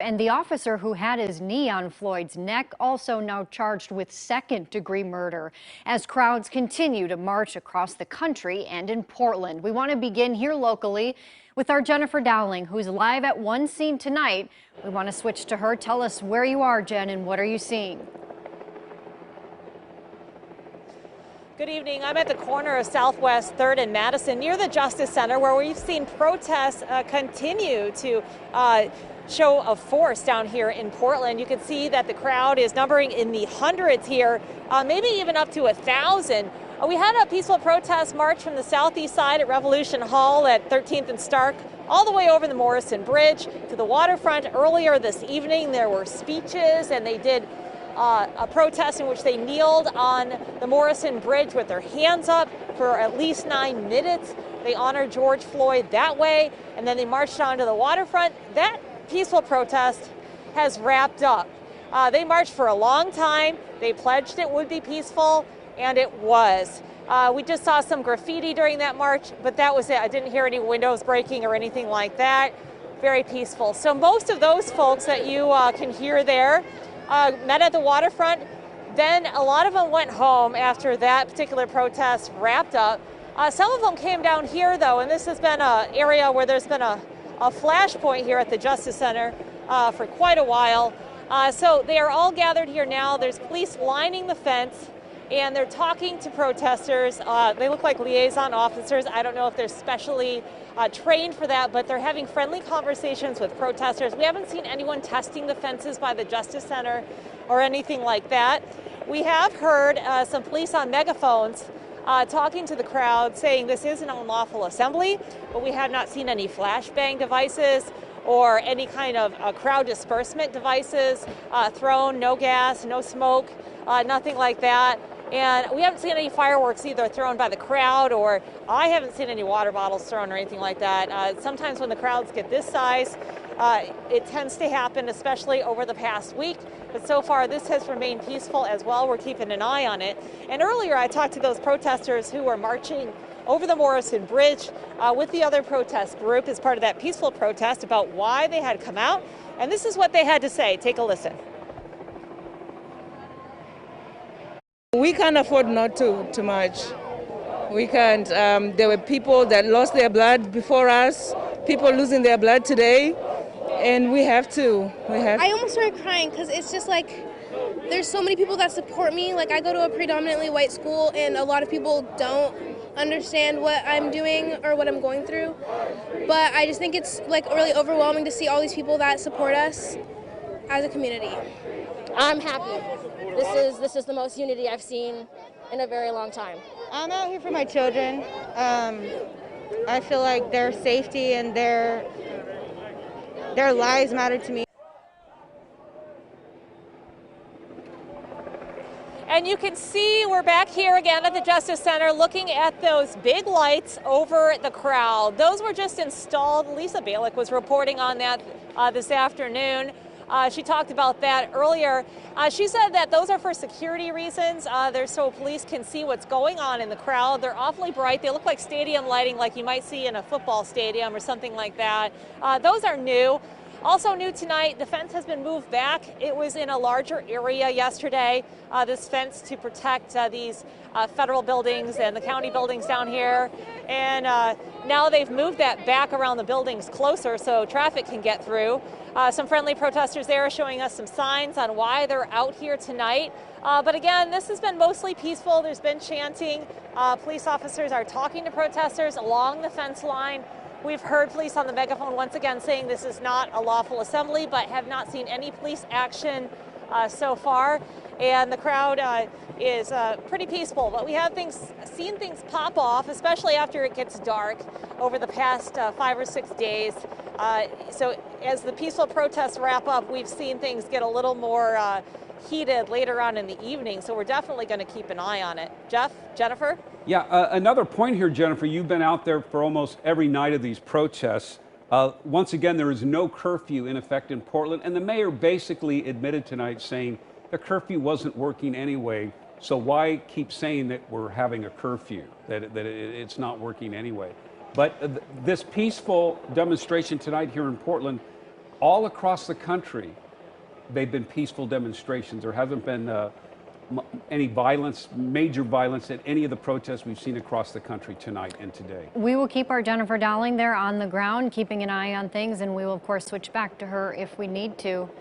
And the officer who had his knee on Floyd's neck also now charged with second-degree murder as crowds continue to march across the country and in Portland. We want to begin here locally with our Jennifer Dowling, who's live at one scene tonight. We want to switch to her. Tell us where you are, Jen, and what are you seeing? Good evening. I'm at the corner of Southwest 3rd and Madison near the Justice Center, where we've seen protests continue to show a force down here in Portland. You can see that the crowd is numbering in the hundreds here, maybe even up to 1,000. We had a peaceful protest march from the southeast side at Revolution Hall at 13th and Stark, all the way over the Morrison Bridge to the waterfront. Earlier this evening, there were speeches, and they did a protest in which they kneeled on the Morrison Bridge with their hands up for at least 9 minutes. They honored George Floyd that way, and then they marched on to the waterfront. That peaceful protest has wrapped up. They marched for a long time. They pledged it would be peaceful, and it was. We just saw some graffiti during that march, but that was it. I didn't hear any windows breaking or anything like that. Very peaceful. So most of those folks that you can hear there met at the waterfront. Then a lot of them went home after that particular protest wrapped up. Some of them came down here, though, and this has been an area where there's been a flashpoint here at the Justice Center for quite a while. So they are all gathered here now. There's police lining the fence, and they're talking to protesters. They look like liaison officers. I don't know if they're specially trained for that, but they're having friendly conversations with protesters. We haven't seen anyone testing the fences by the Justice Center or anything like that. We have heard some police on megaphones talking to the crowd, saying this is an unlawful assembly, but we have not seen any flashbang devices or any kind of crowd disbursement devices thrown, no gas, no smoke, nothing like that. And we haven't seen any fireworks either thrown by the crowd, or I haven't seen any water bottles thrown or anything like that. Sometimes when the crowds get this size, it tends to happen, especially over the past week. But so far, this has remained peaceful as well. We're keeping an eye on it. And earlier, I talked to those protesters who were marching over the Morrison Bridge with the other protest group as part of that peaceful protest about why they had come out. And this is what they had to say. Take a listen. We can't afford not to march. We can't. There were people that lost their blood before us, people losing their blood today, and we have to. I almost started crying because it's just like there's so many people that support me. Like, I go to a predominantly white school, and a lot of people don't understand what I'm doing or what I'm going through. But I just think it's like really overwhelming to see all these people that support us as a community. I'm happy. This is the most unity I've seen in a very long time. I'm out here for my children. I feel like their safety and their lives matter to me. And you can see we're back here again at the Justice Center looking at those big lights over the crowd. Those were just installed. Lisa Balick was reporting on that this afternoon. She talked about that earlier. She said that those are for security reasons. They're so police can see what's going on in the crowd. They're awfully bright. They look like stadium lighting like you might see in a football stadium or something like that. Those are new. Also new tonight, the fence has been moved back. It was in a larger area yesterday, this fence to protect these federal buildings and the county buildings down here. And now they've moved that back around the buildings closer so traffic can get through. Some friendly protesters there showing us some signs on why they're out here tonight. But again, this has been mostly peaceful. There's been chanting. Police officers are talking to protesters along the fence line. We've heard police on the megaphone once again saying this is not a lawful assembly, but have not seen any police action so far. And the crowd is pretty peaceful, but we have seen things pop off, especially after it gets dark over the past 5 or 6 days. So as the peaceful protests wrap up, we've seen things get a little more heated later on in the evening. So we're definitely going to keep an eye on it. Jennifer? Yeah, another point here, Jennifer. You've been out there for almost every night of these protests. Once again, there is no curfew in effect in Portland, and the mayor basically admitted tonight saying the curfew wasn't working anyway, so why keep saying that we're having a curfew, that it's not working anyway. But this peaceful demonstration tonight here in Portland all across the country, they've been peaceful demonstrations. There hasn't been any violence, major violence at any of the protests we've seen across the country tonight and today. We will keep our Jennifer Dowling there on the ground, keeping an eye on things, and we will, of course, switch back to her if we need to.